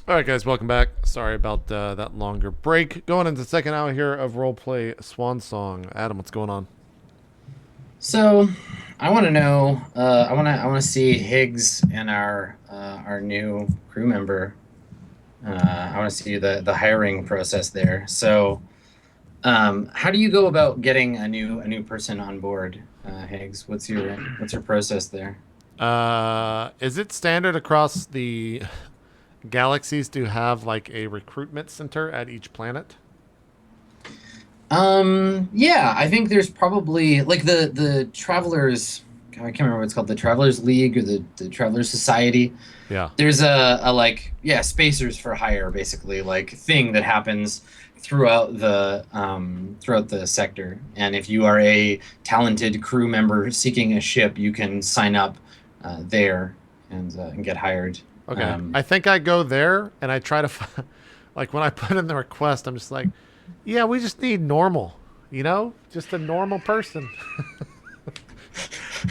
All right, guys, welcome back. Sorry about that longer break. Going into the second hour here of roleplay Swan Song. Adam, what's going on? So, I want to know. I want to see Higgs and our new crew member. I want to see the hiring process there. So, how do you go about getting a new person on board, Higgs? What's your process there? Is it standard across the galaxies to have like a recruitment center at each planet? Yeah, I think there's probably like the Travelers. I can't remember what it's called, the Travelers League or the Travelers Society. Yeah. There's a like, yeah, spacers for hire, basically, like thing that happens throughout the sector. And if you are a talented crew member seeking a ship, you can sign up there and get hired. Okay. I think I go there and I try to, like, when I put in the request, I'm just like, yeah, we just need normal, just a normal person.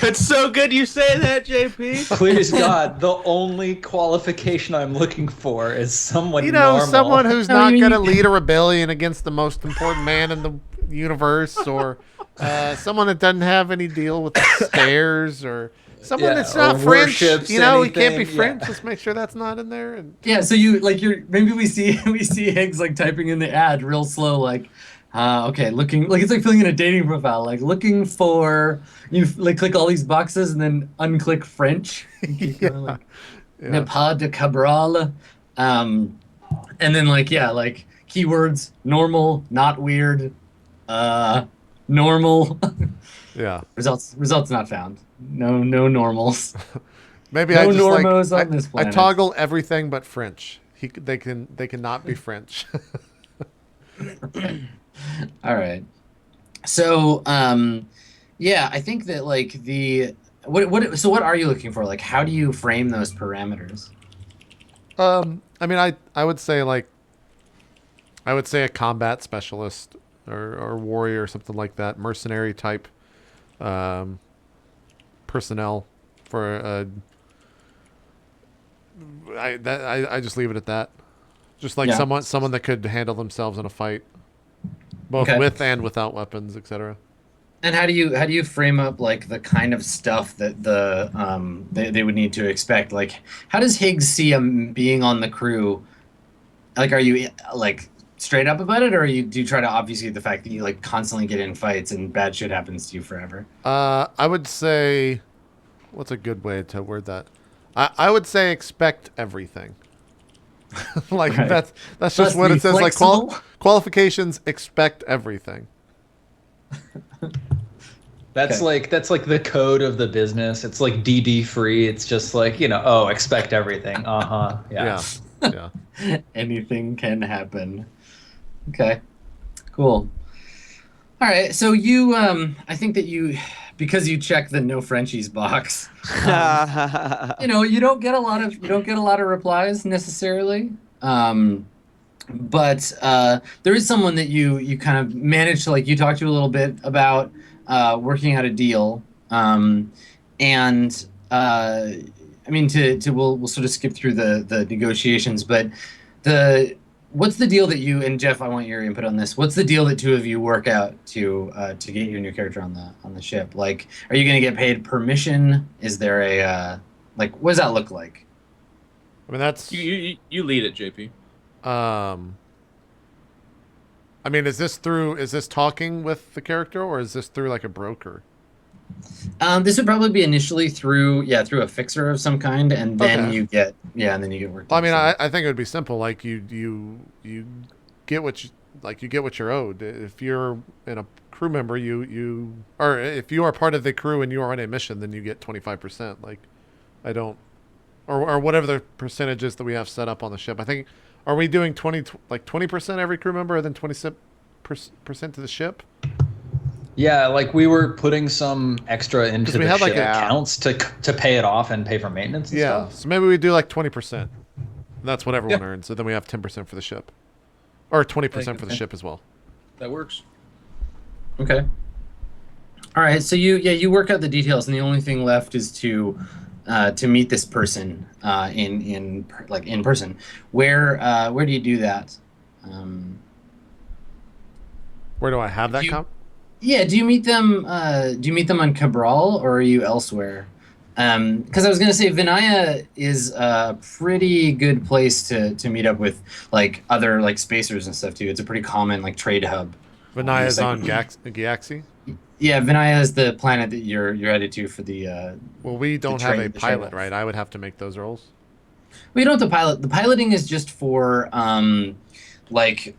It's so good you say that, JP. Please God, the only qualification I'm looking for is someone normal. Someone who's not going to lead a rebellion against the most important man in the universe, or someone that doesn't have any deal with the stairs, or someone that's not French. He can't be French. Just make sure that's not in there. And Yeah, so maybe we see we see Higgs like typing in the ad real slow, like okay, looking like it's like filling in a dating profile, like looking for, you like click all these boxes and then unclick French. Keep going, like, Nepal de Cabral, and then like, yeah, like keywords: normal, not weird, normal. yeah, results not found. No normals. maybe No I just normos like on this I planet. toggle everything but French. They cannot be French. All right. So, yeah, I think that like what are you looking for? Like, how do you frame those parameters? I mean, I would say a combat specialist or warrior or something like that, mercenary type personnel for I just leave it at that. Just like Yeah. someone that could handle themselves in a fight, both Okay. with and without weapons, etc. And how do you frame up like the kind of stuff that they would need to expect? Like, how does Higgs see him being on the crew? Like, are you like straight up about it, or do you try to obfuscate the fact that you like constantly get in fights and bad shit happens to you forever? I would say, what's a good way to word that? I would say expect everything. Like Right. that's Plus just what be it says. Like flexible. qualifications, expect everything. That's Okay. that's like the code of the business. It's like DD free. It's just like, oh, expect everything. Uh-huh. Yeah. Yeah. Yeah. Anything can happen. Okay. Cool. All right. So you, I think that because you check the no Frenchies box, you don't get a lot of replies necessarily. But there is someone that you kind of managed to, like, you talked to a little bit about working out a deal. And I mean, we'll sort of skip through the negotiations, but what's the deal that you and Geoff? I want your input on this. What's the deal that two of you work out to get your new character on the ship? Like, are you going to get paid per mission? Is there a like, what does that look like? I mean, that's. You lead it, JP. I mean, is this talking with the character, or is this through like a broker? This would probably be initially through a fixer of some kind, and then Okay. you get worked. Well, I mean, out. I think it would be simple. Like you get you get what you're owed. If you're in a crew member, or if you are part of the crew and you are on a mission, then you get 25%. Like, I don't, or whatever the percentages that we have set up on the ship. I think, are we doing 20% every crew member, and then 20% to the ship? Yeah, like we were putting some extra into 'Cause we the had, like, ship a- accounts to pay it off and pay for maintenance and Yeah. stuff. So maybe we do like 20%. That's what everyone earns. So then we have 10% for the ship, or 20% for the ship as well. That works. Okay. All right. So you work out the details, and the only thing left is to to meet this person in person. Where do you do that? Where do I have that Yeah, do you meet them? Do you meet them on Cabral, or are you elsewhere? Because I was gonna say Vania is a pretty good place to meet up with like other like spacers and stuff too. It's a pretty common like trade hub. Vania is on Galaxy? Yeah, Vania is the planet that you're headed to for the. Well, we don't have a the pilot, show. right? I would have to make those rolls. We don't have to pilot. The piloting is just for like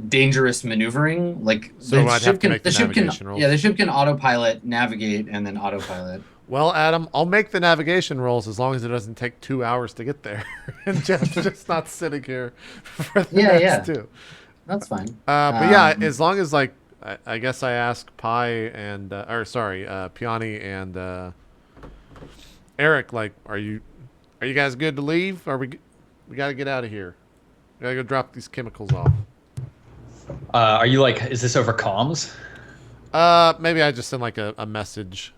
dangerous maneuvering. Like So I'd have to make the navigation rolls. Yeah, the ship can autopilot, navigate, and then autopilot. Well, Adam, I'll make the navigation rolls as long as it doesn't take 2 hours to get there, and Jeff's just not sitting here for the next two. That's fine. But yeah, as long as like I guess I ask Pi and Piani and Eric, like, are you guys good to leave? Or we gotta get out of here? We gotta go drop these chemicals off. Are you like? Is this over comms? Maybe I just send like a message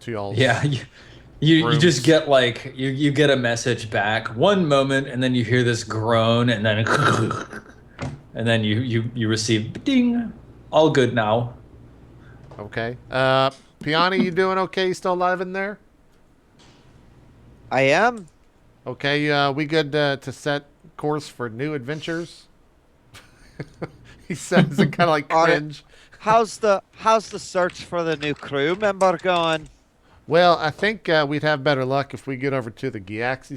to y'all. Yeah, you just get like you get a message back one moment, and then you hear this groan, and then you receive ding. All good now. Okay. Piani, you doing okay? You still alive in there? I am. Okay. We good to set course for new adventures? He says it kind of like cringe. How's the search for the new crew member going? Well, I think we'd have better luck if we get over to the Galaxy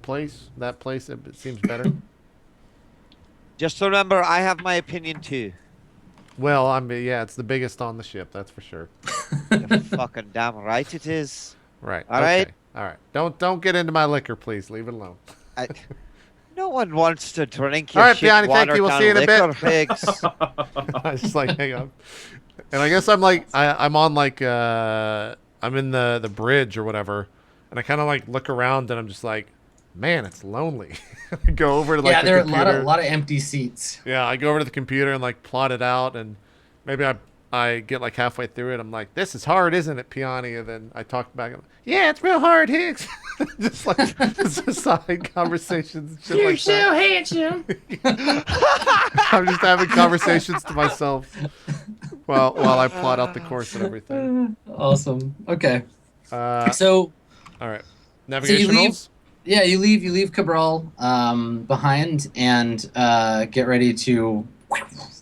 place. That place, it seems better. Just remember, I have my opinion too. Well, I mean, yeah, it's the biggest on the ship, that's for sure. You're fucking damn right it is. Right. All right. All right. Don't get into my liquor, please. Leave it alone. No one wants to drink your All right, shit Piani, thank watered you. We'll down see you in a bit. liquor, pigs. I was just like, hang on. And I guess I'm like, I'm on like, I'm in the bridge or whatever, and I kind of like look around and I'm just like, man, it's lonely. I go over to like there are computer. a lot of empty seats. Yeah, I go over to the computer and like plot it out, and maybe I get like halfway through it. I'm like, this is hard, isn't it, Piani? And then I talk back. And, yeah, it's real hard, Hicks. Just like just side conversations. And shit. You're like so handsome. I'm just having conversations to myself while I plot out the course and everything. Awesome. Okay. So, all right, navigation rolls. Yeah, you leave Cabral behind and get ready to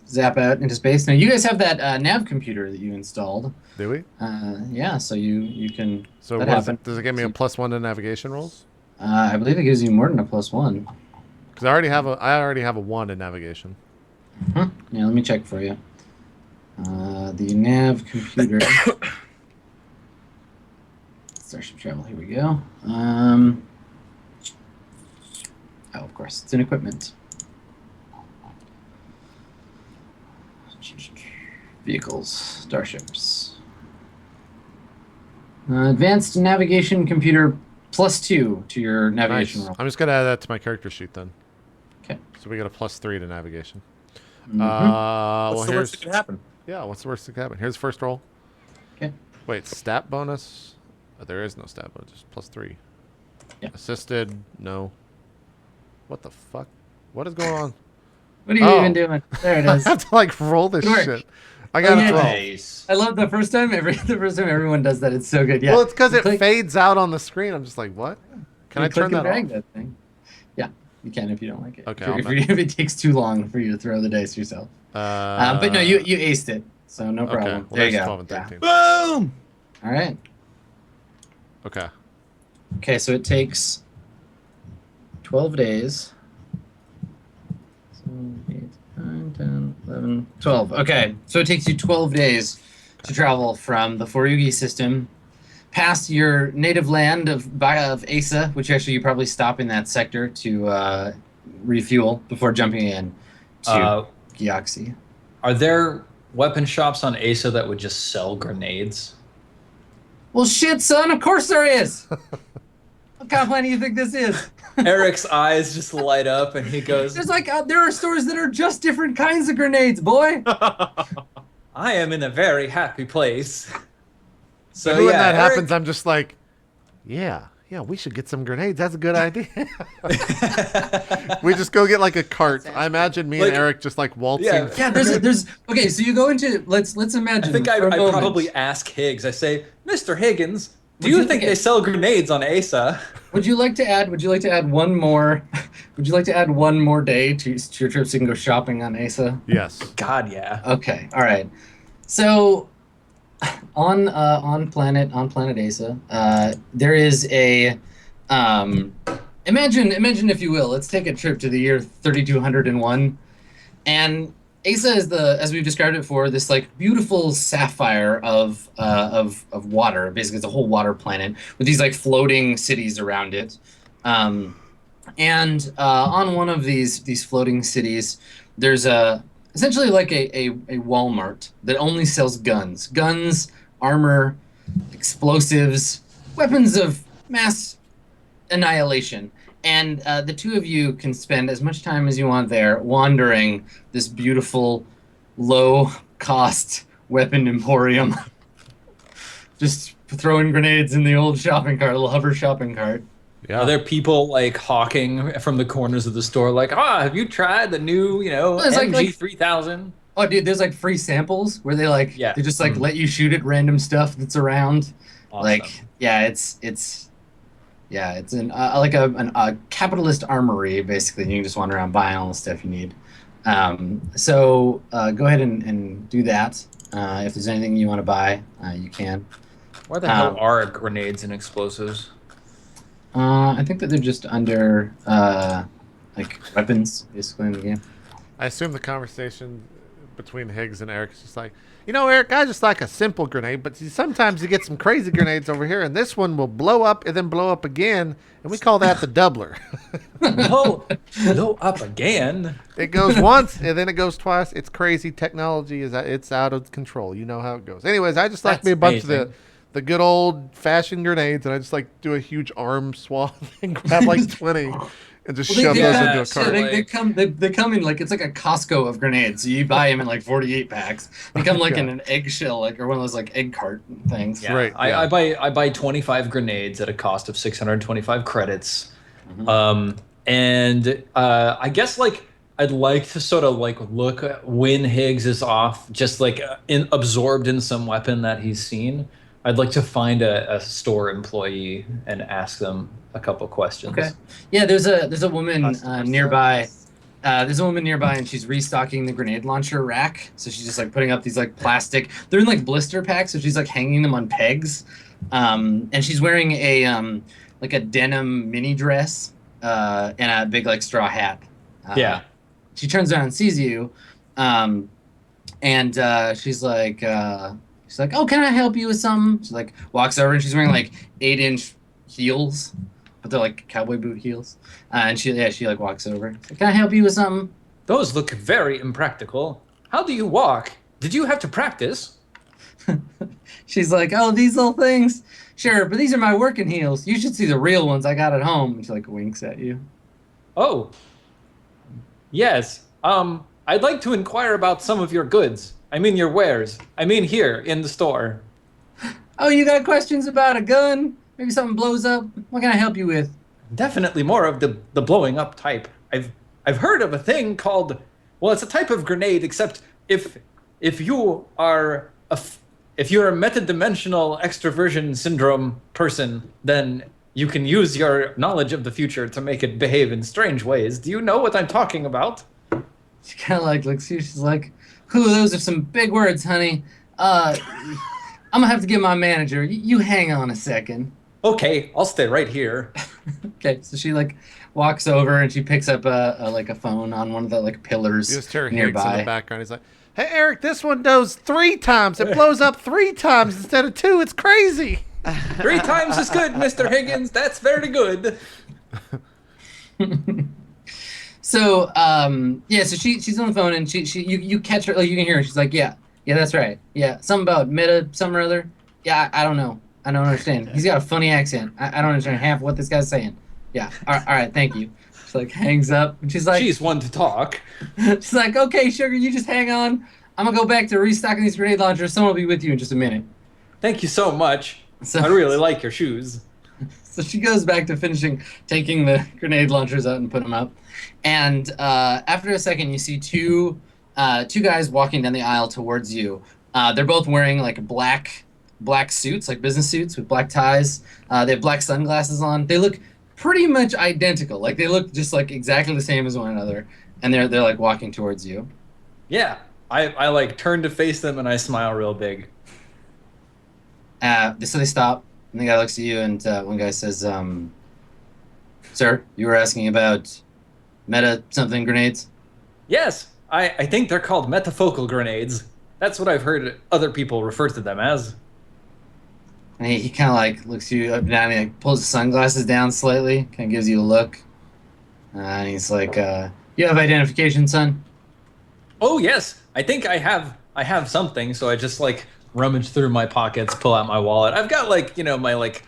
zap out into space. Now you guys have that nav computer that you installed. Do we? Yeah, so you can. So does it give me a +1 to navigation rolls? I believe it gives you more than a +1. Because I already have a 1 in navigation. Yeah, let me check for you. The nav computer. Starship travel. Here we go. Oh, of course, it's in equipment. Vehicles, starships. Advanced navigation computer +2 to your navigation roll. I'm just gonna add that to my character sheet then. Okay. So we got a +3 to navigation. What's the worst that could happen? Yeah, what's the worst that could happen? Here's the first roll. Okay. Wait, stat bonus? Oh, there is no stat bonus, just +3. Yeah. Assisted, no. What the fuck? What is going on? What are you even doing? There it I is. have to like roll this Good work. shit. I got a 12. Nice. I love the first time everyone does that. It's so good. Yeah. Well, it's because You it click- fades out on the screen. I'm just like, what? Can you I turn click and that drag off? that thing. Yeah, you can if you don't like it. Okay, If it takes too long for you to throw the dice yourself. But no, you aced it, so no problem. Okay, well, There you there's go. 12 and 13. Boom! All right. Okay. Okay, so it takes 12 days. 7, 8, 9, 10, 11, 12. Okay, so it takes you 12 days to travel from the Foryugi system past your native land of Asa, which actually you probably stop in that sector to refuel before jumping in to Galaxy. Are there weapon shops on Asa that would just sell grenades? Well, shit, son, of course there is! What kind of plan do you think this is? Eric's eyes just light up and he goes, There's like, there are stores that are just different kinds of grenades, boy! I am in a very happy place. So when that Eric- happens, I'm just like, yeah, we should get some grenades. That's a good idea. We just go get like a cart. I imagine me and Eric just like waltzing. Yeah, there's okay. So you go into let's imagine. I think I for a moment. probably ask Higgs. I say, Mr. Higgins, do you think they sell grenades on Asa? Would you like to add one more? Would you like to add one more day to your trip so you can go shopping on Asa? Yes. God, yeah. Okay, all right. So on planet Asa, there is a imagine if you will. Let's take a trip to the year 3201, and Asa is as we've described it before, this like beautiful sapphire of water. Basically, it's a whole water planet with these like floating cities around it. And on one of these floating cities, there's essentially like a Walmart that only sells guns, armor, explosives, weapons of mass annihilation. And the two of you can spend as much time as you want there wandering this beautiful, low-cost weapon emporium. Just throwing grenades in the old shopping cart, little hover shopping cart. Yeah. Are there people like hawking from the corners of the store like, have you tried the new, MG3000? Oh, dude, there's like free samples where they they just like let you shoot at random stuff that's around. Awesome. It's a capitalist armory basically. You can just wander around buying all the stuff you need. So go ahead and do that. If there's anything you want to buy, you can. Where the hell are grenades and explosives? I think that they're just under like weapons basically in the game. I assume the conversation between Higgs and Eric is just like, Eric, I just like a simple grenade, but sometimes you get some crazy grenades over here, and this one will blow up and then blow up again, and we call that the doubler. Blow up again. It goes once and then it goes twice. It's crazy. Technology it's out of control. You know how it goes. Anyways, I just like me a bunch of the good old fashioned grenades, and I just like do a huge arm swath and grab like 20 and just shove those into a cart. They come in like it's like a Costco of grenades. So you buy them in like 48 packs. They come like in an eggshell, like or one of those like egg cart things. Yeah. Right. I buy 25 grenades at a cost of 625 credits. Mm-hmm. I guess like I'd like to sort of like look at when Higgs is off, just like absorbed in some weapon that he's seen. I'd like to find a store employee and ask them a couple questions. Okay. Yeah, there's a woman nearby. There's a woman nearby, and she's restocking the grenade launcher rack. So she's just like putting up these like plastic. They're in like blister packs, so she's like hanging them on pegs. And she's wearing a like a denim mini dress and a big like straw hat. Yeah. She turns around and sees you, and she's like, "Oh, can I help you with something?" She like walks over and she's wearing like 8-inch heels, but they're like cowboy boot heels. And she like walks over. Like, "Can I help you with something?" Those look very impractical. How do you walk? Did you have to practice? She's like, "Oh, these little things? Sure, but these are my working heels. You should see the real ones I got at home." And she like winks at you. Oh. Yes. I'd like to inquire about some of your goods. I mean your wares. I mean here in the store. "Oh, you got questions about a gun? Maybe something blows up? What can I help you with?" Definitely more of the blowing up type. I've heard of a thing called, well, it's a type of grenade, except if you are if you're a metadimensional extroversion syndrome person, then you can use your knowledge of the future to make it behave in strange ways. Do you know what I'm talking about? She kind of like looks at you. She's like, "Whew, those are some big words, honey. I'm gonna have to get my manager. You hang on a second." Okay, I'll stay right here. Okay, so she like walks over and she picks up a phone on one of the like pillars You just hear Higgs nearby. in the background. He's like, "Hey, Eric, this one does 3 times. It blows up 3 times instead of 2. It's crazy." 3 times is good, Mr. Higgins. That's very good. So so she's on the phone and you catch her, like you can hear her. She's like, yeah, that's right. Yeah, something about meta, something or other. Yeah, I don't know. I don't understand. He's got a funny accent. I don't understand half what this guy's saying. Yeah, all right, thank you. She like hangs up and she's like, She's one to talk. she's like, "Okay, sugar, you just hang on. I'm gonna go back to restocking these grenade launchers. Someone will be with you in just a minute." Thank you so much. So, I really like your shoes. So she goes back to taking the grenade launchers out and put them up. And after a second, you see two guys walking down the aisle towards you. They're both wearing like black suits, like business suits with black ties. They have black sunglasses on. They look pretty much identical. Like they look just like exactly the same as one another. And they're like walking towards you. Yeah, I like turn to face them and I smile real big. So they stop. And the guy looks at you, and one guy says, "Sir, you were asking about meta something grenades?" Yes, I think they're called metafocal grenades. That's what I've heard other people refer to them as. And he kind of like looks you up and down. He like pulls his sunglasses down slightly, kind of gives you a look, and he's like, "You have identification, son?" Oh yes, I think I have something. So I just like rummage through my pockets, pull out my wallet. I've got like my like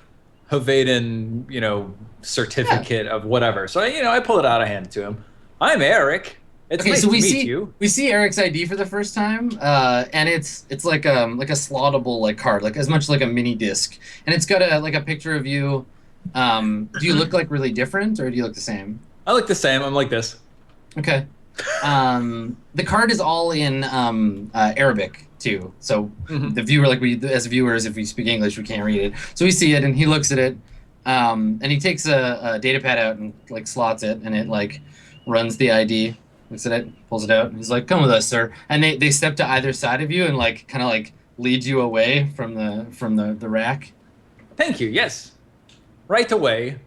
Havaden certificate of whatever. So I pull it out, I hand it to him. I'm Eric. It's nice to meet you. We see Eric's ID for the first time, and it's like a slottable like card, like as much like a mini disc, and it's got a picture of you. Do you look like really different, or do you look the same? I look the same. I'm like this. Okay. The card is all in Arabic too, so the viewer, like we as viewers, if we speak English, we can't read it. So we see it, and he looks at it, and he takes a data pad out and like slots it, and it like runs the ID. Looks at it, pulls it out, and he's like, "Come with us, sir." And they step to either side of you and like kind of like lead you away from the rack. Thank you. Yes, right away.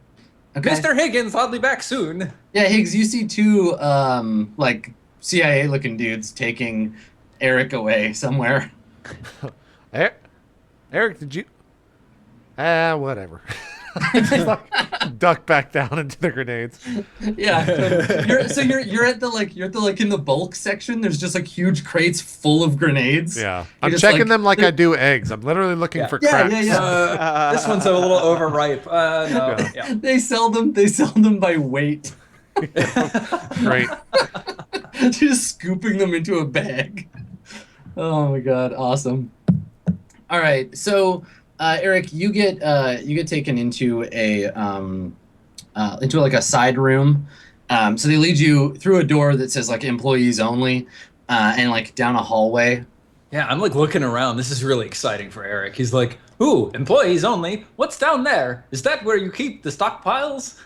Okay. Mr. Higgins, I'll be back soon. Yeah, Higgs, you see two like CIA looking dudes taking Eric away somewhere. Eric, did you? Whatever. Just like duck back down into the grenades. Yeah. You're at the in the bulk section. There's just like huge crates full of grenades. Yeah, I'm checking them like I do eggs. I'm literally looking for cracks. Yeah. This one's a little overripe. No. Yeah. They sell them by weight. Great. Just scooping them into a bag. Oh my god, awesome. All right, so Eric, you get taken into like a side room. So they lead you through a door that says like employees only, and like down a hallway. Yeah, I'm like looking around. This is really exciting for Eric. He's like, "Ooh, employees only. What's down there? Is that where you keep the stockpiles?"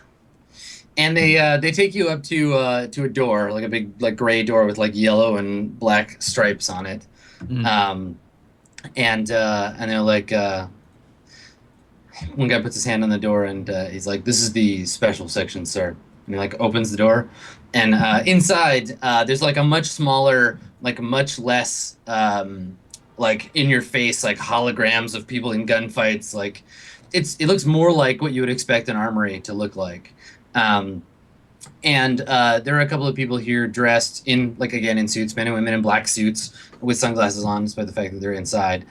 And they take you up to a door, like a big like gray door with like yellow and black stripes on it. And they're like, one guy puts his hand on the door and he's like, "This is the special section, sir." And he like opens the door, and inside there's like a much smaller, like much less like in your face like holograms of people in gunfights. Like it looks more like what you would expect an armory to look like. And there are a couple of people here dressed in, like, again, in suits, men and women in black suits with sunglasses on, despite the fact that they're inside.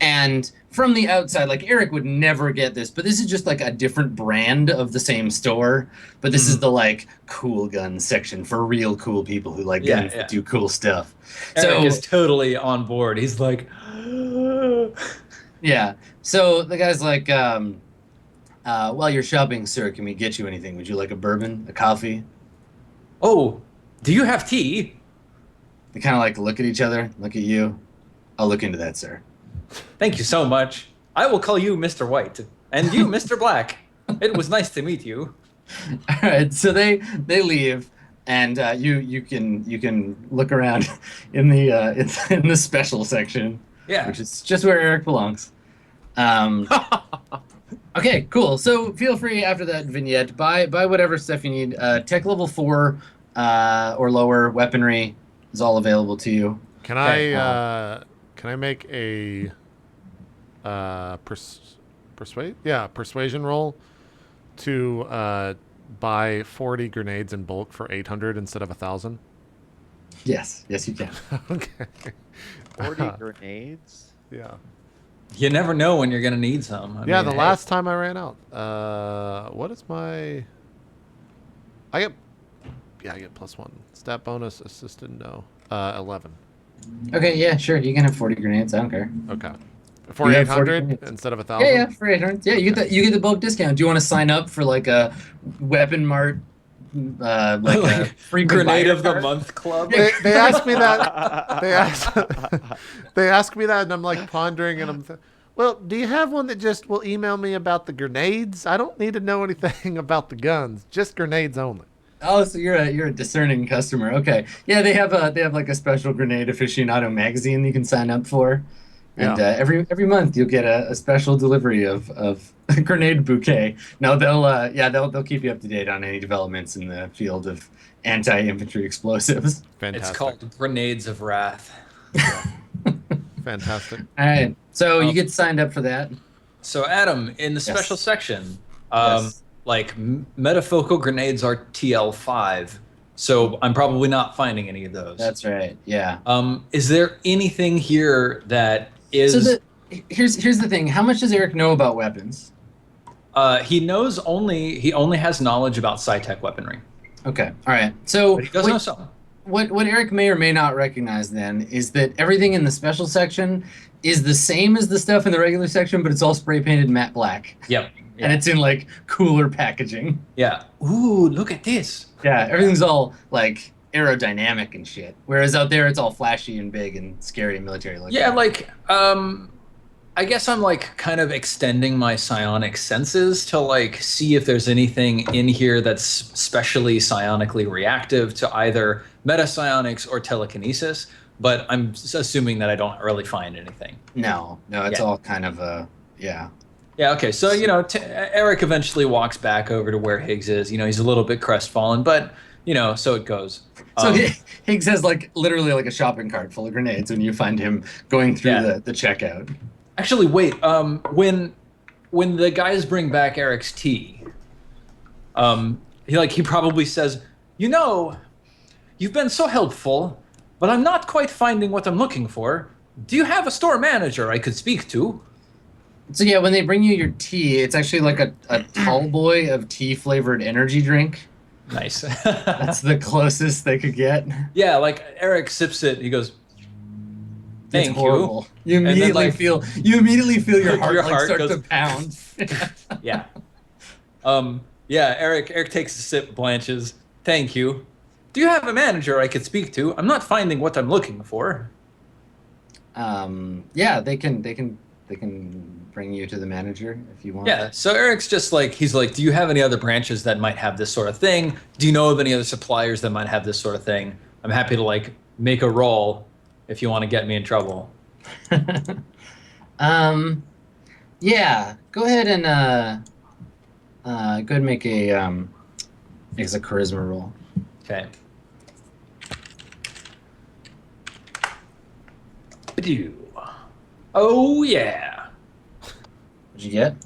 And from the outside, like, Eric would never get this, but this is just, like, a different brand of the same store. But this is the, like, cool gun section for real cool people who like guns that do cool stuff. Eric is totally on board. He's like, yeah. So the guy's like, while you're shopping, sir, can we get you anything? Would you like a bourbon, a coffee? "Oh, do you have tea?" They kind of like look at each other, look at you. "I'll look into that, sir." "Thank you so much. I will call you Mr. White, and you Mr. Black. It was nice to meet you." All right, so they leave, and you can look around in the special section, which is just where Eric belongs. Okay, cool. So feel free after that vignette, buy whatever stuff you need. Tech level 4 or lower weaponry is all available to you. Can I make a persuasion roll to buy 40 grenades in bulk for 800 instead of 1,000? Yes, you can. Okay. 40 grenades? Yeah. You never know when you're gonna need some. I mean, the last time I ran out. What is my? I get +1 stat bonus. Assisted, no. 11. Okay, yeah, sure. You can have 40 grenades. I don't care. Okay. For You have 800 40 instead of 1,000. Yeah, for 800. Yeah, you get the bulk discount. Do you want to sign up for like a Weapon Mart, like a free Grenade of the card? Month club. They asked me that. They asked me that, and I'm like pondering, and well, do you have one that just will email me about the grenades? I don't need to know anything about the guns, just grenades only. Oh, so you're a discerning customer. Okay. Yeah, they have like a special grenade aficionado magazine you can sign up for. And Yeah. every month you'll get a special delivery of a grenade bouquet. No, they'll keep you up to date on any developments in the field of anti-infantry explosives. Fantastic. It's called Grenades of Wrath. Fantastic. All right. So you get signed up for that. So Adam, in the special section, Yes. like metafocal grenades are TL5. So I'm probably not finding any of those. That's right. Yeah. Is there anything here that is? So here's the thing. How much does Eric know about weapons? He only has knowledge about sci-tech weaponry. Okay. All right. So But he does know some. What Eric may or may not recognize then is that everything in the special section is the same as the stuff in the regular section, but it's all spray painted matte black. Yep. And it's in like cooler packaging. Yeah. Ooh, look at this. Yeah, everything's all like aerodynamic and shit. Whereas out there, it's all flashy and big and scary and military looking. Yeah, like I guess I'm like kind of extending my psionic senses to like see if there's anything in here that's specially psionically reactive to either metapsionics or telekinesis. But I'm assuming that I don't really find anything. No, it's all kind of yeah. Yeah, okay. So, Eric eventually walks back over to where Higgs is. He's a little bit crestfallen, but, so it goes. So Higgs has like literally like a shopping cart full of grenades when you find him going through the checkout. Actually, wait. When the guys bring back Eric's tea, he probably says, you've been so helpful, but I'm not quite finding what I'm looking for. Do you have a store manager I could speak to? So yeah, when they bring you your tea, it's actually like a tall boy of tea flavored energy drink. Nice. That's the closest they could get. Yeah, like Eric sips it. He goes, "Thank it's horrible. you." You immediately feel your heart start goes, to pound. Yeah. Yeah. Eric takes a sip, blanches. Thank you. Do you have a manager I could speak to? I'm not finding what I'm looking for. Yeah, they can bring you to the manager if you want. Yeah, so Eric's just like, he's like, do you have any other branches that might have this sort of thing? Do you know of any other suppliers that might have this sort of thing? I'm happy to like make a roll if you want to get me in trouble. Yeah, go ahead and make a charisma roll. Okay. Oh yeah. What'd you get?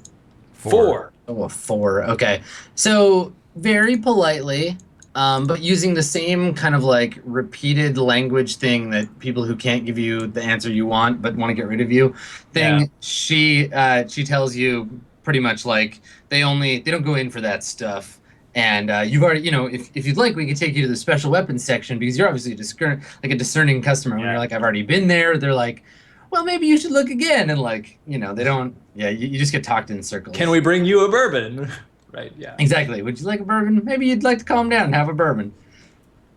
4. Oh, a 4. Okay. So very politely, but using the same kind of like repeated language thing that people who can't give you the answer you want but want to get rid of you thing, she tells you pretty much like they don't go in for that stuff. And you've already, if you'd like, we could take you to the special weapons section because you're obviously a discerning customer. When you're like, I've already been there, they're like, well, maybe you should look again. And like, they don't, you just get talked in circles. Can we bring you a bourbon? Right, yeah. Exactly. Would you like a bourbon? Maybe you'd like to calm down and have a bourbon.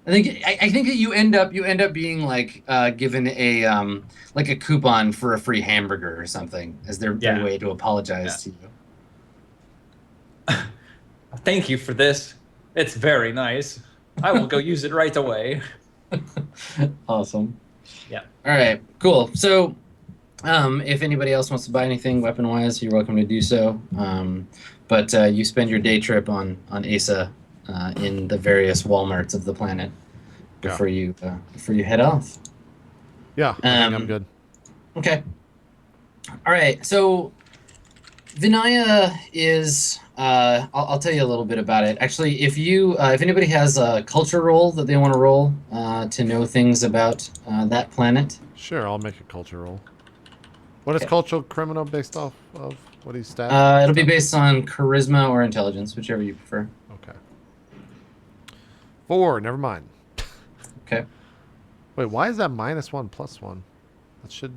I think that you end up being like given a like a coupon for a free hamburger or something as their way to apologize to you. Thank you for this. It's very nice. I will go use it right away. Awesome. Yeah. All right, cool. So if anybody else wants to buy anything weapon-wise, you're welcome to do so. But you spend your day trip on Asa in the various Walmarts of the planet before you head off. Yeah, I think I'm good. Okay. All right, so Vania is... I'll tell you a little bit about it. Actually, if anybody has a culture roll that they want to roll to know things about that planet. Sure, I'll make a culture roll. What is cultural criminal based off of? What he's stat? It'll be based on charisma or intelligence, whichever you prefer. Okay. 4, never mind. Okay. Wait, why is that -1 +1? That should...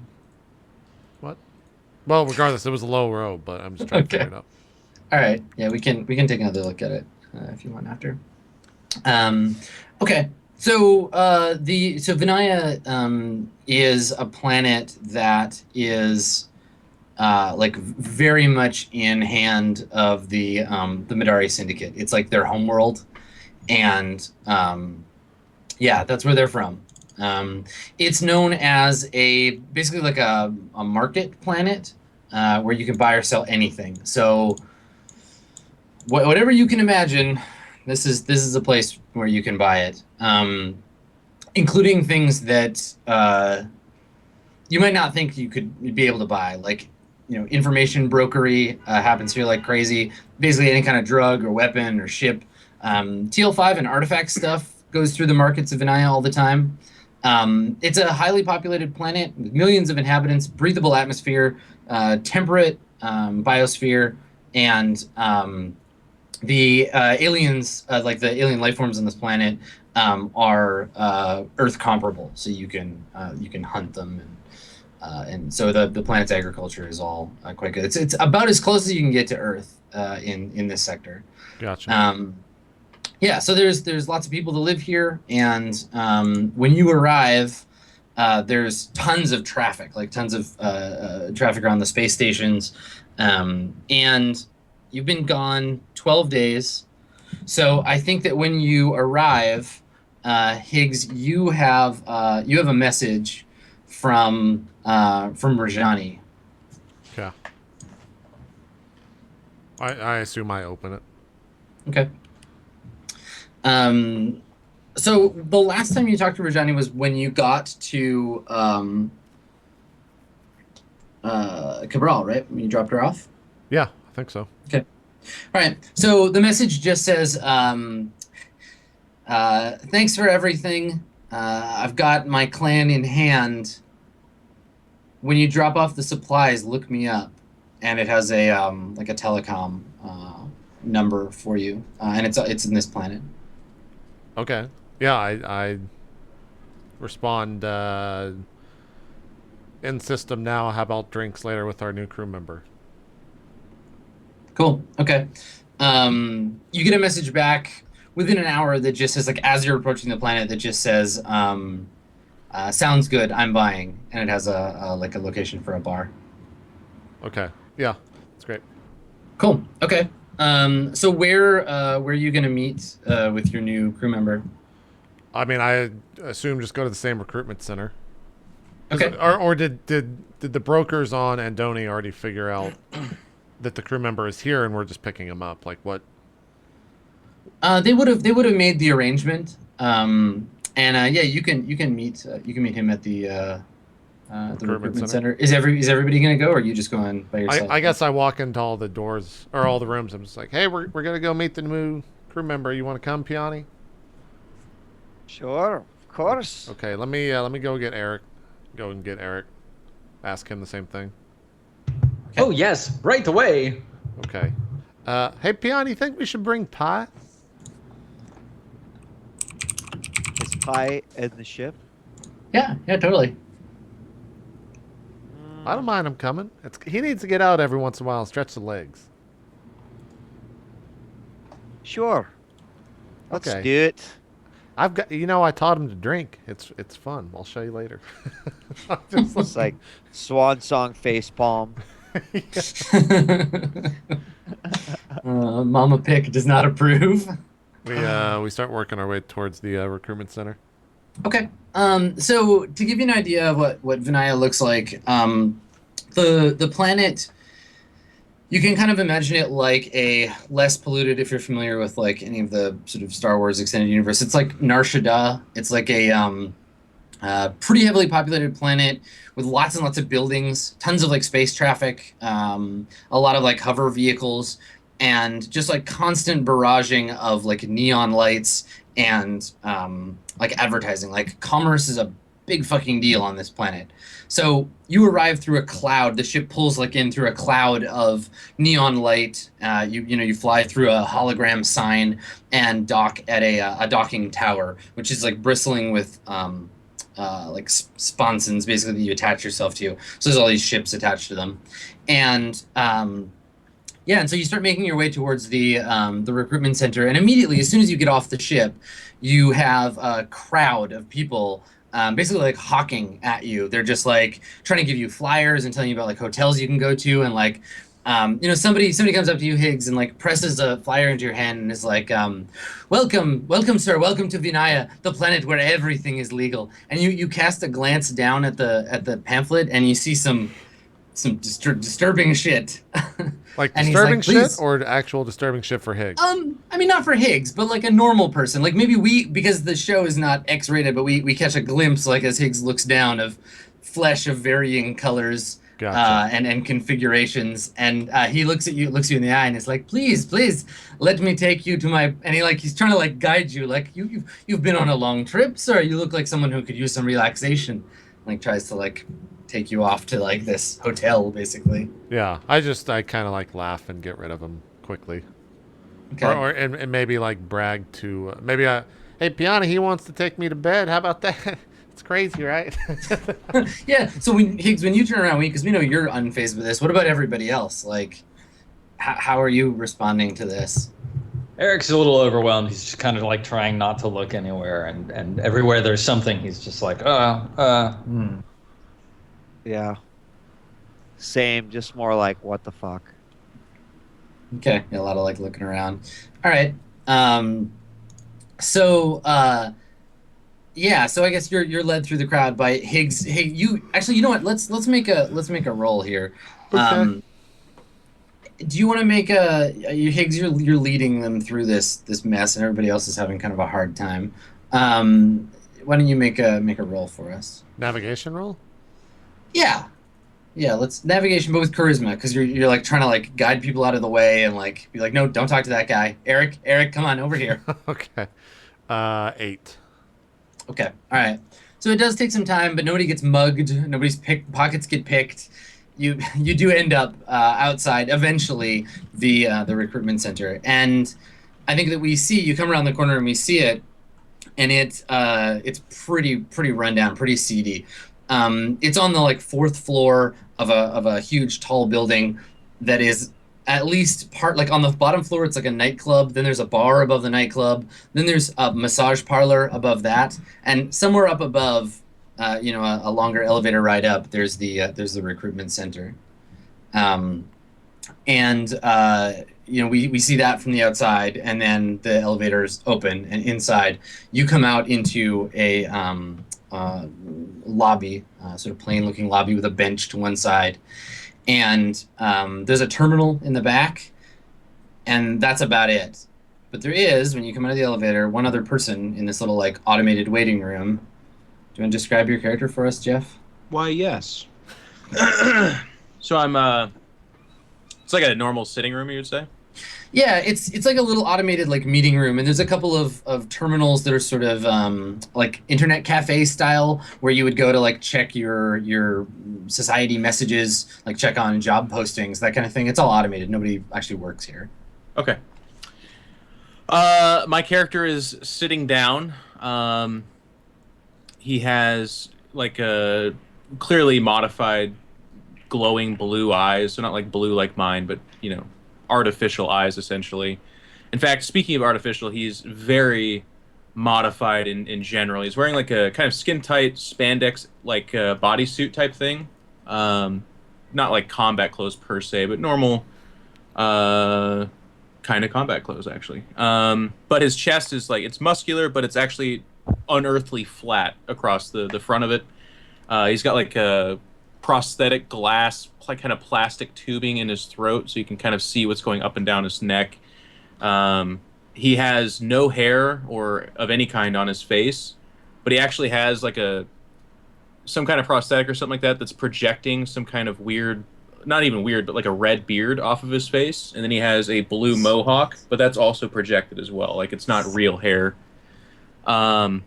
What? Well, regardless, it was a low row, but I'm just trying to figure it out. All right. Yeah, we can take another look at it if you want after. Okay. So so Vania is a planet that is like very much in hand of the Midari Syndicate. It's like their homeworld, and yeah, that's where they're from. It's known as basically like a market planet where you can buy or sell anything. So whatever you can imagine, this is a place where you can buy it, including things that you might not think you could be able to buy, like information brokery happens here like crazy. Basically, any kind of drug or weapon or ship, TL5 and artifact stuff goes through the markets of Vania all the time. It's a highly populated planet with millions of inhabitants, breathable atmosphere, temperate biosphere, and the aliens, like the alien life forms on this planet, are Earth comparable, so you can hunt them, and so the planet's agriculture is all quite good. It's about as close as you can get to Earth in this sector. Gotcha. Yeah, so there's lots of people that live here, and when you arrive, there's tons of traffic, like tons of traffic around the space stations, and you've been gone 12 days. So I think that when you arrive, Higgs, you have a message from Rajani. Okay. I assume I open it. Okay. So the last time you talked to Rajani was when you got to Cabral, right? When you dropped her off? Yeah, I think so. Okay. All right. So the message just says, thanks for everything. I've got my clan in hand. When you drop off the supplies, look me up. And it has a like a telecom number for you, and it's in this planet. Okay. Yeah, I respond in system now. How about drinks later with our new crew member? Cool. Okay. You get a message back within an hour that just says, like, as you're approaching the planet, that just says, sounds good, I'm buying. And it has a like a location for a bar. Okay. Yeah, that's great. Cool. Okay. So where are you going to meet with your new crew member? I mean, I assume just go to the same recruitment center. Okay. Or did the brokers on Andoni already figure out that the crew member is here and we're just picking him up? Like what? They would have made the arrangement. And yeah, you can meet him at the recruitment center. Is everybody gonna go, or are you just going by yourself? I guess I walk into all the doors or all the rooms. I'm just like, hey, we're gonna go meet the new crew member. You want to come, Piani? Sure, of course. Okay, let me go get Eric. Go and get Eric. Ask him the same thing. Okay. Oh yes, right away. Okay. Hey, Piani, think we should bring pie? Is pie in the ship? Yeah, totally. I don't mind him coming. He needs to get out every once in a while and stretch the legs. Sure. Let's Okay. do it. I've got, I taught him to drink. It's fun. I'll show you later. It's like Swan Song facepalm. Mama Pick does not approve. We start working our way towards the recruitment center. Okay. So to give you an idea of what Vania looks like, the planet, you can kind of imagine it like a less polluted, if you're familiar with like any of the sort of Star Wars extended universe. It's like Nar Shaddaa. It's like a pretty heavily populated planet with lots and lots of buildings, tons of like space traffic, a lot of like hover vehicles, and just like constant barraging of like neon lights and like advertising. Like commerce is a big fucking deal on this planet. So you arrive through a cloud. The ship pulls like in through a cloud of neon light. You fly through a hologram sign and dock at a docking tower, which is like bristling with like sponsons basically that you attach yourself to. So there's all these ships attached to them, and yeah, and so you start making your way towards the recruitment center, and immediately, as soon as you get off the ship, you have a crowd of people basically like hawking at you. They're just like trying to give you flyers and telling you about like hotels you can go to, and like somebody comes up to you, Higgs, and like presses a flyer into your hand and is like, welcome, sir, welcome to Vania, the planet where everything is legal. And you cast a glance down at the pamphlet, and you see some disturbing shit. Like and disturbing he's like, shit or actual disturbing shit for Higgs? I mean, not for Higgs, but like a normal person. Like maybe because the show is not X-rated, but we catch a glimpse, like as Higgs looks down, of flesh of varying colors. Gotcha. And configurations, and he looks you in the eye, and is like, please, let me take you to my. And he's trying to like guide you, like you've been on a long trip, sir. You look like someone who could use some relaxation. Like tries to like take you off to like this hotel, basically. Yeah, I kind of like laugh and get rid of him quickly. Okay. And maybe like brag to hey Piana, he wants to take me to bed. How about that? It's crazy, right? Yeah. So Higgs, when you turn around, because we know you're unfazed with this, what about everybody else? Like, how are you responding to this? Eric's a little overwhelmed. He's just kind of like trying not to look anywhere, and everywhere there's something, he's just like, Yeah. Same, just more like, what the fuck? Okay. Yeah, a lot of like looking around. All right. Yeah, so I guess you're led through the crowd by Higgs. Hey, you know what? Let's make a roll here. Okay. Do you want to make Higgs? You're leading them through this mess, and everybody else is having kind of a hard time. Why don't you make a roll for us? Navigation roll? Yeah, let's navigation, but with charisma, because you're like trying to like guide people out of the way and like be like, no, don't talk to that guy. Eric, come on over here. Okay. 8. Okay, all right. So it does take some time, but nobody gets mugged. Nobody's pockets get picked. You do end up outside eventually the recruitment center, and I think that we see you come around the corner and we see it, and it's pretty rundown, pretty seedy. It's on the like 4th floor of a huge tall building that is at least part, like on the bottom floor it's like a nightclub, then there's a bar above the nightclub, then there's a massage parlor above that, and somewhere up above a longer elevator ride up there's the recruitment center. We see that from the outside, and then the elevators open, and inside you come out into a lobby, sort of plain looking lobby with a bench to one side. And there's a terminal in the back, and that's about it. But there is, when you come out of the elevator, one other person in this little like automated waiting room. Do you want to describe your character for us, Geoff? Why, yes. So I'm it's like a normal sitting room, you would say? Yeah, it's like a little automated like meeting room, and there's a couple of terminals that are sort of like internet cafe style, where you would go to like check your society messages, like check on job postings, that kind of thing. It's all automated. Nobody actually works here. Okay. My character is sitting down. He has like a clearly modified glowing blue eyes, so not like blue like mine, but artificial eyes essentially. In fact, speaking of artificial, he's very modified in general. He's wearing like a kind of skin tight spandex like bodysuit type thing, not like combat clothes per se, but normal kind of combat clothes actually. But his chest is like, it's muscular, but it's actually unearthly flat across the front of it. He's got like a prosthetic glass, like kind of plastic tubing in his throat, so you can kind of see what's going up and down his neck. He has no hair or of any kind on his face, but he actually has like some kind of prosthetic or something like that that's projecting some kind of weird, not even weird, but like a red beard off of his face. And then he has a blue mohawk, but that's also projected as well. Like it's not real hair. And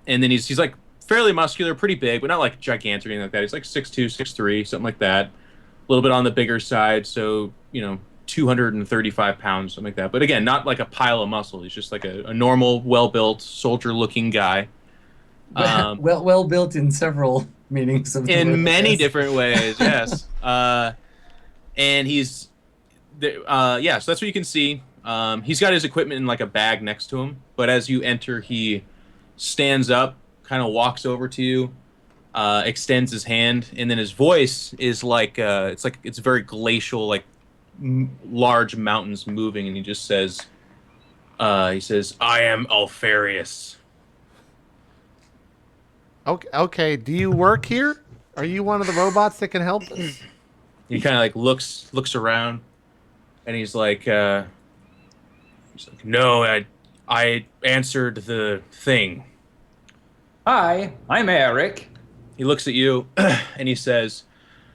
then he's like fairly muscular, pretty big, but not like gigantic or anything like that. He's like 6'2", 6'3", something like that. A little bit on the bigger side, so 235 pounds, something like that. But again, not like a pile of muscle. He's just like a normal, well-built, soldier-looking guy. Well built in several meanings of the word, I In many guess. different ways, yes. And he's, yeah. So that's what you can see. He's got his equipment in like a bag next to him. But as you enter, he stands up, kind of walks over to you, extends his hand, and then his voice is like it's very glacial, like large mountains moving, and he just says, "I am Alfarius." Okay. Do you work here? Are you one of the robots that can help us? He kind of like looks around, and he's like, "No, I answered the thing." Hi, I'm Eric. He looks at you, and he says,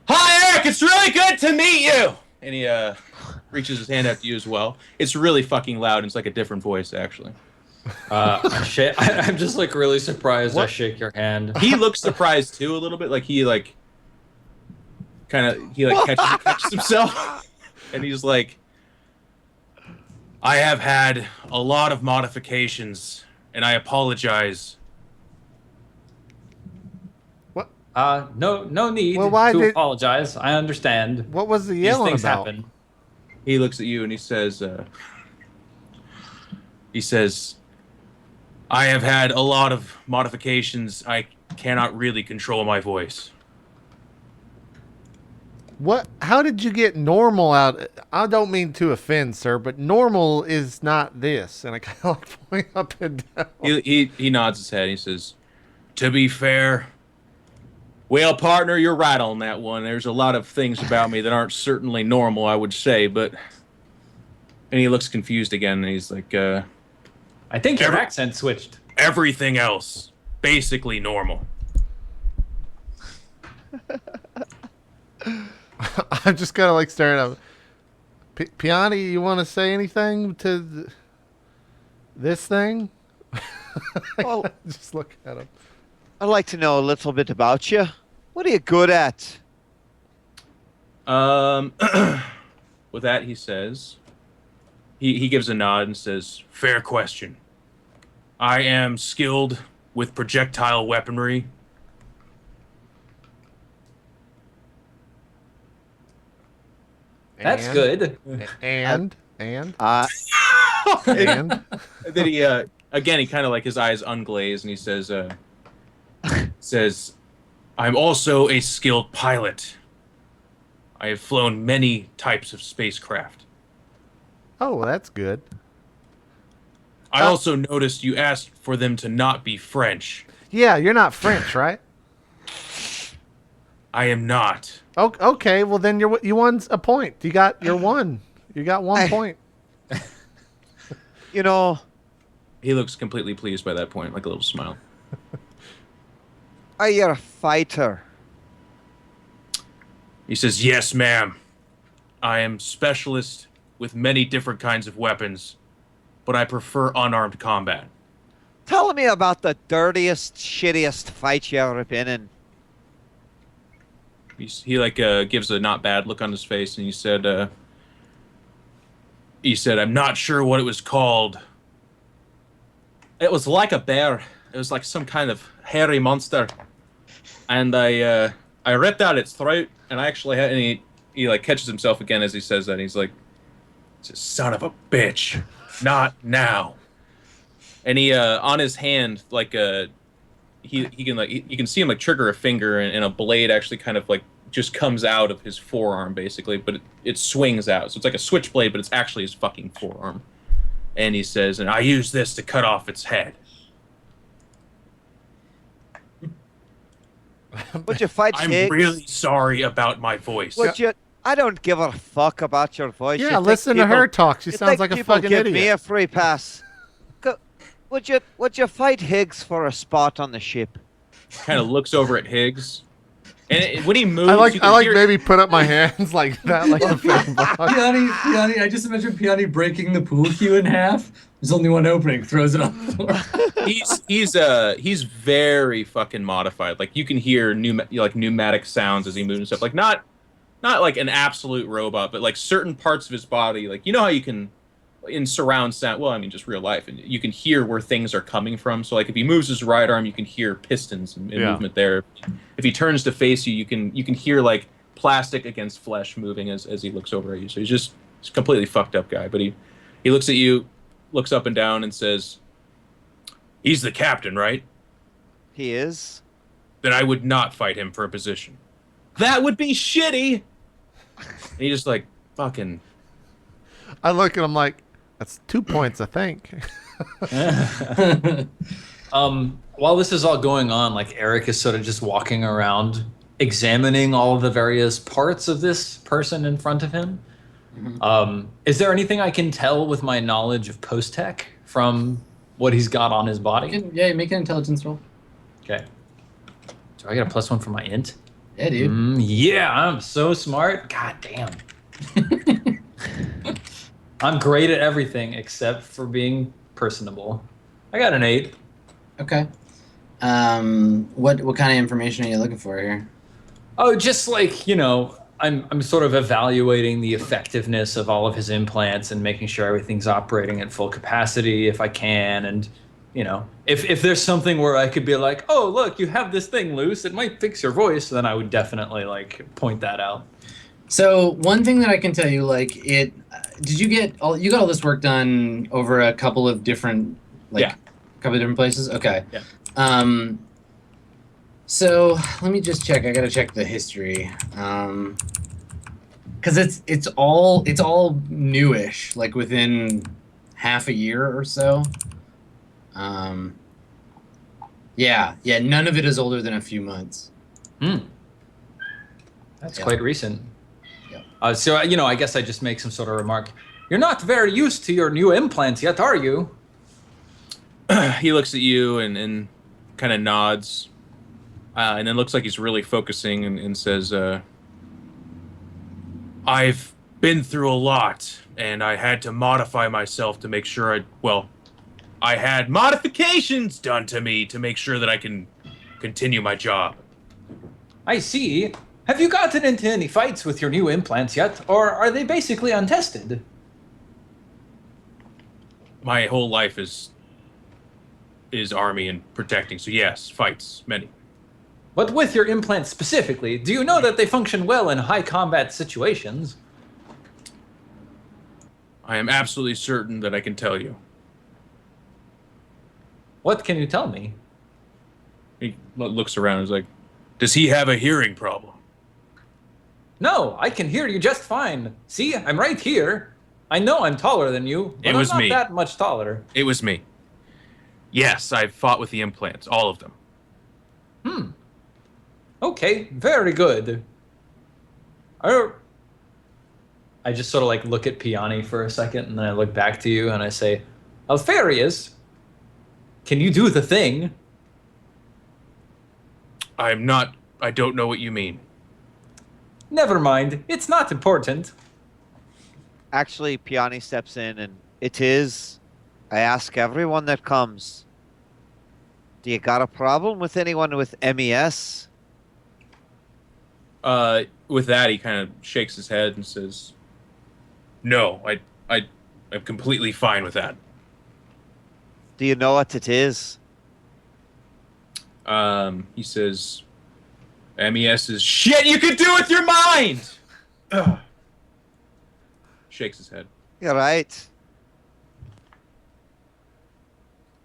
"Hi, Eric. It's really good to meet you." And he reaches his hand out to you as well. It's really fucking loud. And it's like a different voice, actually. I'm just like really surprised. I shake your hand. He looks surprised too, a little bit. Like he catches himself, and he's like, "I have had a lot of modifications, and I apologize." No need Well, to apologize. I understand. What was the These yelling things about? happen. He looks at you and he says, "I have had a lot of modifications. I cannot really control my voice." What? How did you get normal out? I don't mean to offend, sir, but normal is not this. And I kind of like point up and down. He nods his head. And he says, "To be fair, well, partner, you're right on that one. There's a lot of things about me that aren't certainly normal, I would say, but..." And he looks confused again, and he's like, I think your accent switched. "Everything else, basically normal." I'm just kind of like staring at him. Piani, you want to say anything to this thing? Well, Just look at him. I'd like to know a little bit about you. What are you good at? With that, he says, he gives a nod and says, "Fair question. I am skilled with projectile weaponry." That's And- good. And And then he again, he kind of like his eyes unglaze, and he says, "I'm also a skilled pilot. I have flown many types of spacecraft. oh, well, that's good. I also noticed you asked for them to not be French. Yeah, you're not French, right? I am not." Okay, well then you won a point. You're one. You got 1 point. You know, He looks completely pleased by that point, like a little smile. are you a fighter? He says, "Yes, ma'am. I am specialist with many different kinds of weapons, but I prefer unarmed combat." Tell me about the dirtiest, shittiest fight you ever been in. He gives a not bad look on his face, and he said, "I'm not sure what it was called. It was like a bear. It was like some kind of hairy monster, and I ripped out its throat, and I actually had." And he like catches himself again as he says that. And he's like, "Son of a bitch, not now." And he on his hand, like he can like you can see him like trigger a finger, and a blade actually kind of like just comes out of his forearm basically, but it swings out, so it's like a switchblade, but it's actually his fucking forearm. And he says, "And I use this to cut off its head." Would you fight I'm Higgs? really sorry about my voice. Would you? I don't give a fuck about your voice. You Yeah, think listen to people- her talk. She you sounds think like a people fucking give me idiot. a free pass. Would you fight Higgs for a spot on the ship? Kind of looks over at Higgs, and when he moves, I like you can hear- maybe put up my hands like that, like a fan box. Piani, I just imagine Piani breaking the pool cue in half. There's only one opening, throws it on the floor. he's very fucking modified. Like you can hear pneumatic sounds as he moves and stuff. Like not like an absolute robot, but like certain parts of his body. Like you know how you can in surround sound. Well, I mean, just real life, and you can hear where things are coming from. So, like, if he moves his right arm, you can hear pistons and movement there. If he turns to face you, you can hear like plastic against flesh moving as he looks over at you. So he's a completely fucked up guy. But he looks at you, looks up and down, and says, "He's the captain, right? He is. Then I would not fight him for a position. That would be shitty." And he just like fucking. I look at him like, that's 2 points, I think. While this is all going on, like Eric is sort of just walking around, examining all of the various parts of this person in front of him. Is there anything I can tell with my knowledge of post-tech from what he's got on his body? Make an intelligence roll. Okay. Do I get a +1 for my int? Yeah, dude. Yeah, I'm so smart. God damn. I'm great at everything except for being personable. I got an 8. Okay. What kind of information are you looking for here? Oh, just like, I'm sort of evaluating the effectiveness of all of his implants and making sure everything's operating at full capacity if I can. And, if there's something where I could be like, oh, look, you have this thing loose, it might fix your voice, then I would definitely point that out. So one thing that I can tell you, you got all this work done over a couple of different, couple of different places? Okay. Yeah. So let me just check. I gotta check the history, because it's all newish, like within half a year or so. Yeah. None of it is older than a few months. That's quite recent. Yeah. So I guess I just make some sort of remark. You're not very used to your new implants yet, are you? He looks at you and kind of nods. And then looks like he's really focusing and says, I've been through a lot, and I had to modify myself to make sure I had modifications done to me to make sure that I can continue my job. I see. Have you gotten into any fights with your new implants yet, or are they basically untested? My whole life is army and protecting, so yes, fights, many. But with your implants specifically, do you know that they function well in high combat situations? I am absolutely certain that I can tell you. What can you tell me? He looks around and is like, does he have a hearing problem? No, I can hear you just fine. See, I'm right here. I know I'm taller than you, but It was I'm not me. that much taller. It was me. Yes, I've fought with the implants, all of them. Okay, very good. I just sort of look at Piani for a second, and then I look back to you and I say, Alfarius, can you do the thing? I don't know what you mean. Never mind, it's not important. Actually, Piani steps in, and I ask everyone that comes, do you got a problem with anyone with MES? With that, he kind of shakes his head and says, no, I'm completely fine with that. Do you know what it is? He says, MES is shit you can do with your mind! Ugh. Shakes his head. You're right.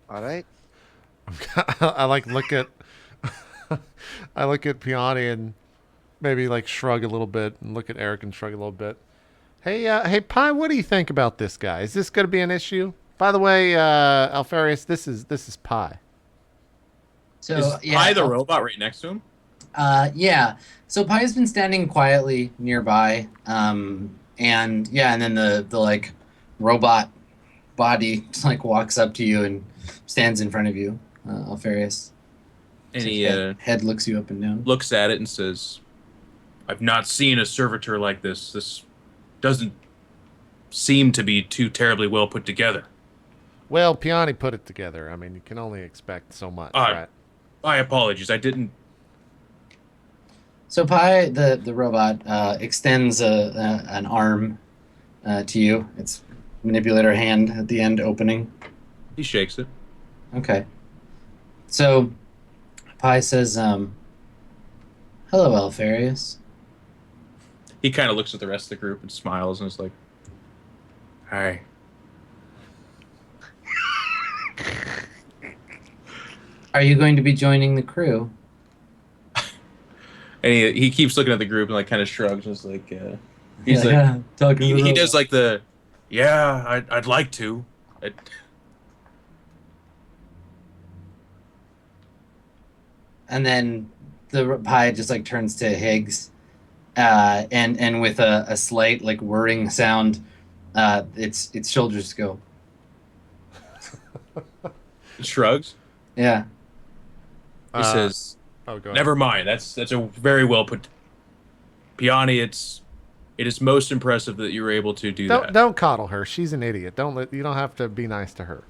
All right. I look at I look at Piani and maybe shrug a little bit, and look at Eric and shrug a little bit. Hey, Pi, what do you think about this guy? Is this going to be an issue? By the way, Alfarius, this is Pi. So Is Pi the robot right next to him? Yeah. So Pi's been standing quietly nearby, and then the robot body just walks up to you and stands in front of you, Alfarius. And So he head looks you up and down. looks at it and says, I've not seen a servitor like this. This doesn't seem to be too terribly well put together. Well, Piani put it together. I mean, you can only expect so much, right? My apologies. I didn't. So Pi, the robot, extends an arm to you. It's manipulator hand at the end opening. He shakes it. Okay. So, Pi says, "Hello, Alfarius." He kind of looks at the rest of the group and smiles and is like, "Hi." Are you going to be joining the crew? And he keeps looking at the group and like kind of shrugs and is like, he's like, Yeah, talking to the he does robot. like the, yeah, I'd like to. And then the Pi just like turns to Higgs, and with a slight like whirring sound, its shoulders go. Shrugs. Yeah. He says, "Oh, go ahead." never mind. That's a very well put. Piani, it is most impressive that you were able to do that. Don't coddle her. She's an idiot. You don't have to be nice to her.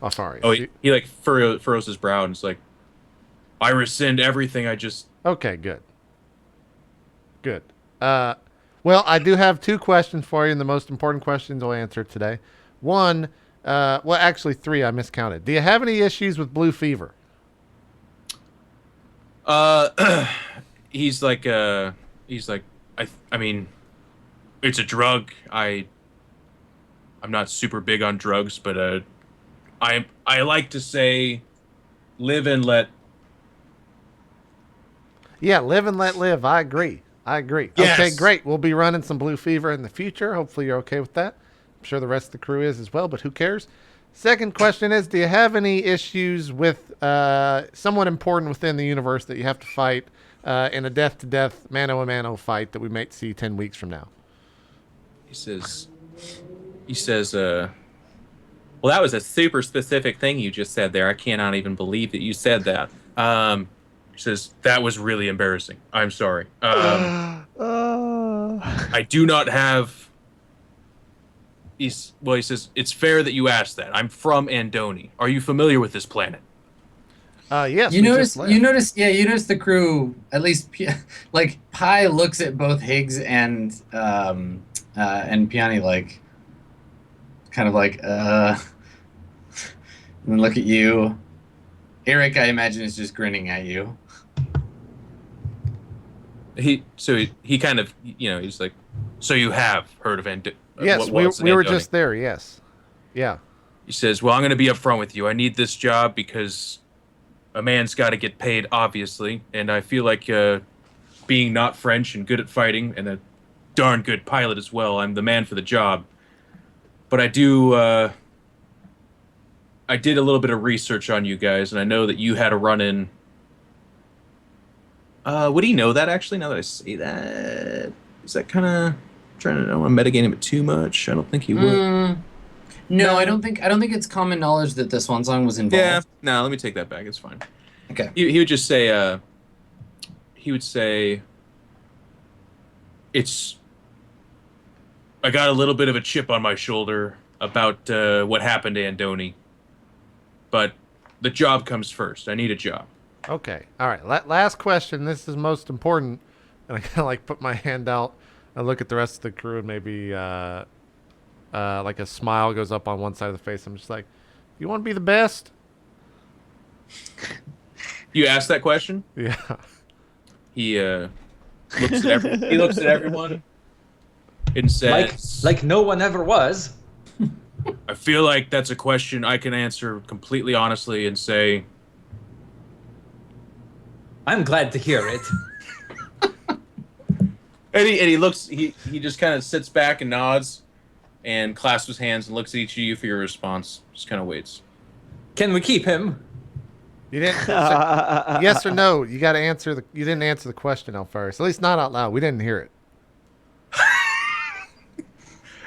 Oh, sorry. Oh, he like furrows his brow and is like, I rescind everything I just. Okay, good. Good. Well, I do have 2 questions for you, and the most important questions we'll answer today. One, well, actually 3. I miscounted. Do you have any issues with blue fever? He's like, I mean, it's a drug. I'm not super big on drugs, but I like to say, live and let. Yeah, live and let live. I agree. Yes. Okay, great. We'll be running some blue fever in the future. Hopefully you're okay with that. I'm sure the rest of the crew is as well, but who cares? Second question is, do you have any issues with someone important within the universe that you have to fight in a death-to-death, mano-a-mano fight that we might see 10 weeks from now? He says, well, that was a super specific thing you just said there. I cannot even believe that you said that. He says, that was really embarrassing. I'm sorry. I do not have... he says, it's fair that you asked that. I'm from Andoni. Are you familiar with this planet? Yes. You notice the crew, at least like Pi looks at both Higgs and Piani like kind of like and then look at you. Eric, I imagine, is just grinning at you. He kind of, he's like, so you have heard of Andoni? Yes, we were just there, yes. Yeah. He says, well, I'm going to be upfront with you. I need this job because a man's got to get paid, obviously, and I feel like being not French and good at fighting and a darn good pilot as well, I'm the man for the job. But I did a little bit of research on you guys, and I know that you had a run-in. Would he know that, actually, now that I say that? Is that kind of... I don't want to metagame him too much. I don't think he would. No, I don't think it's common knowledge that the Swan Song was involved. Yeah, no, let me take that back. It's fine. Okay. He would just say, I got a little bit of a chip on my shoulder about what happened to Andoni, but the job comes first. I need a job. Okay. All right. Last question. This is most important. And I kind of like put my hand out and look at the rest of the crew, and maybe like a smile goes up on one side of the face. I'm just like, you want to be the best? You asked that question? Yeah. He looks at everyone and says, Like no one ever was. I feel like that's a question I can answer completely honestly and say, I'm glad to hear it. and he looks, he just kind of sits back and nods and clasps his hands and looks at each of you for your response. Just kind of waits. Can we keep him? You didn't. Yes or no? You got to answer you didn't answer the question, Alfaris. At least not out loud. We didn't hear it.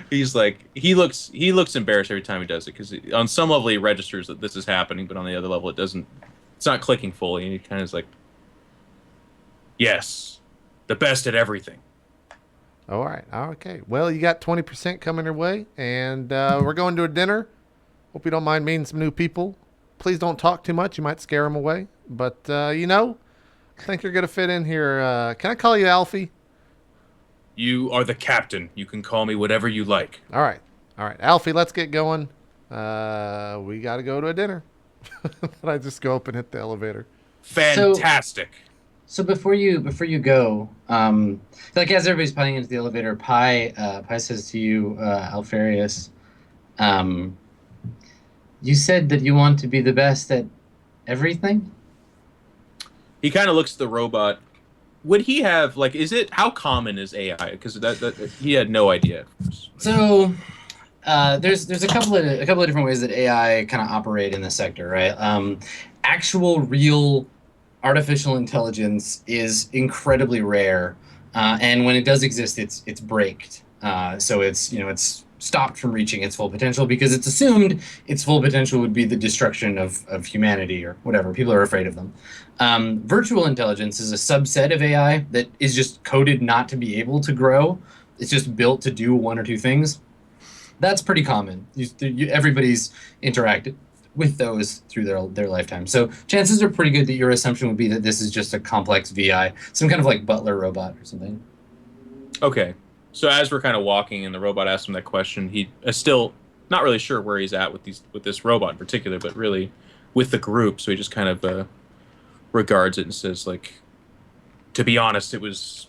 He's like, he looks embarrassed every time he does it because on some level he registers that this is happening, but on the other level it doesn't. It's not clicking fully, and he kind of is like, yes, the best at everything. All right. Okay. Well, you got 20% coming your way, and we're going to a dinner. Hope you don't mind meeting some new people. Please don't talk too much. You might scare them away. But, I think you're going to fit in here. Can I call you Alfie? You are the captain. You can call me whatever you like. All right. All right, Alfie, let's get going. We got to go to a dinner. And I just go up and hit the elevator. Fantastic. So before you go, like as everybody's piling into the elevator, Pi says to you, Alfarius, you said that you want to be the best at everything? He kind of looks at the robot. Would he have like? How common is AI? Because that he had no idea. So there's a couple of different ways that AI kind of operate in the sector, right? Actual real artificial intelligence is incredibly rare, and when it does exist, it's braked. So it's stopped from reaching its full potential because it's assumed its full potential would be the destruction of humanity or whatever. People are afraid of them. Virtual intelligence is a subset of AI that is just coded not to be able to grow. It's just built to do one or two things. That's pretty common. Everybody's interacted with those through their lifetime. So chances are pretty good that your assumption would be that this is just a complex VI, some kind of like butler robot or something. Okay. So as we're kind of walking and the robot asks him that question, he is still not really sure where he's at with this robot in particular, but really with the group. So he just kind of regards it and says, like, to be honest, it was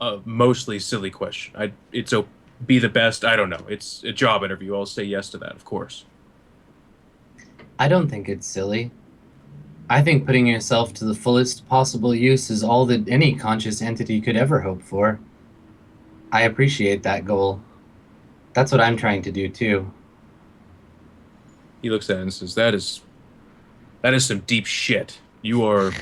a mostly silly question. Be the best. I don't know. It's a job interview. I'll say yes to that, of course. I don't think it's silly. I think putting yourself to the fullest possible use is all that any conscious entity could ever hope for. I appreciate that goal. That's what I'm trying to do too. He looks at it and says, that is some deep shit. You're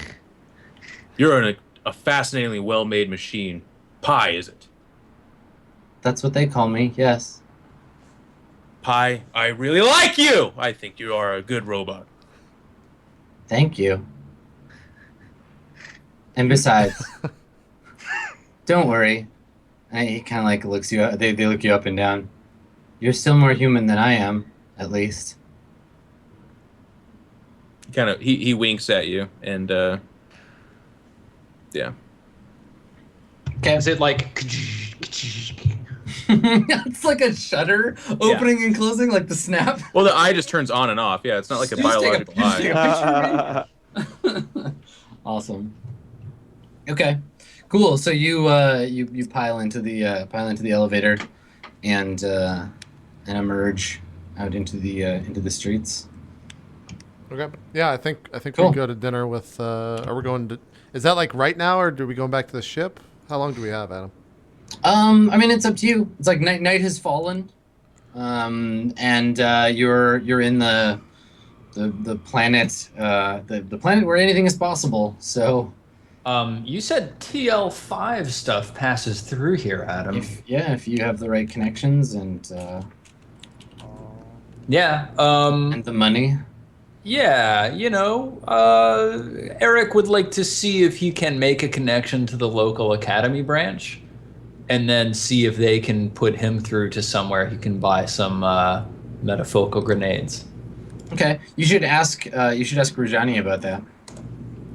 a fascinatingly well-made machine. Pi, is it? That's what they call me, yes. Pi, I really like you! I think you are a good robot. Thank you. And besides, don't worry. He kind of like looks you up. They look you up and down. You're still more human than I am, at least. He winks at you and yeah. Okay. Is it like? It's like a shutter opening and closing, like the snap. Well, the eye just turns on and off. Yeah, it's not like a biological eye. Awesome. Okay, cool. So you pile into the elevator, and emerge out into the streets. Okay. Yeah, I think Cool. we go to dinner with. Are we going to? Is that like right now, or do we go back to the ship? How long do we have, Adam? I mean, it's up to you. It's like night has fallen, and you're in the planet the planet where anything is possible. So, You said TL5 stuff passes through here, Adam. if you have the right connections and Yeah. and the money. Yeah, Eric would like to see if he can make a connection to the local academy branch, and then see if they can put him through to somewhere he can buy some metafocal grenades. Okay, you should ask Rajani about that.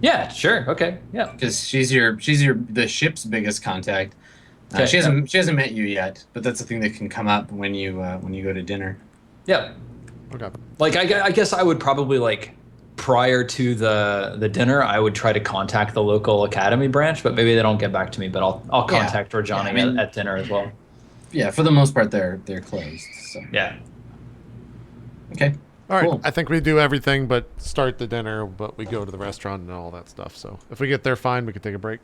Yeah, sure. Okay. Yeah. Because she's the ship's biggest contact. Okay, she hasn't met you yet, but that's the thing that can come up when you go to dinner. Yeah. Okay. Like I guess I would probably like prior to the dinner I would try to contact the local academy branch, but maybe they don't get back to me. But I'll contact Rajani at dinner as well. Yeah, for the most part they're closed. So Yeah. okay. All right. Cool. I think we do everything but start the dinner, but we go to the restaurant and all that stuff. So if we get there, fine. We can take a break.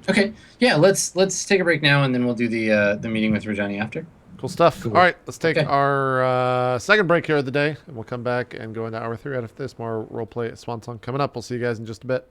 Okay. Yeah, let's take a break now, and then we'll do the meeting with Rajani after. Cool stuff. Cool. All right, let's take Okay. our second break here of the day, and we'll come back and go into hour 3 out of this. More roleplay at Swan Song coming up. We'll see you guys in just a bit.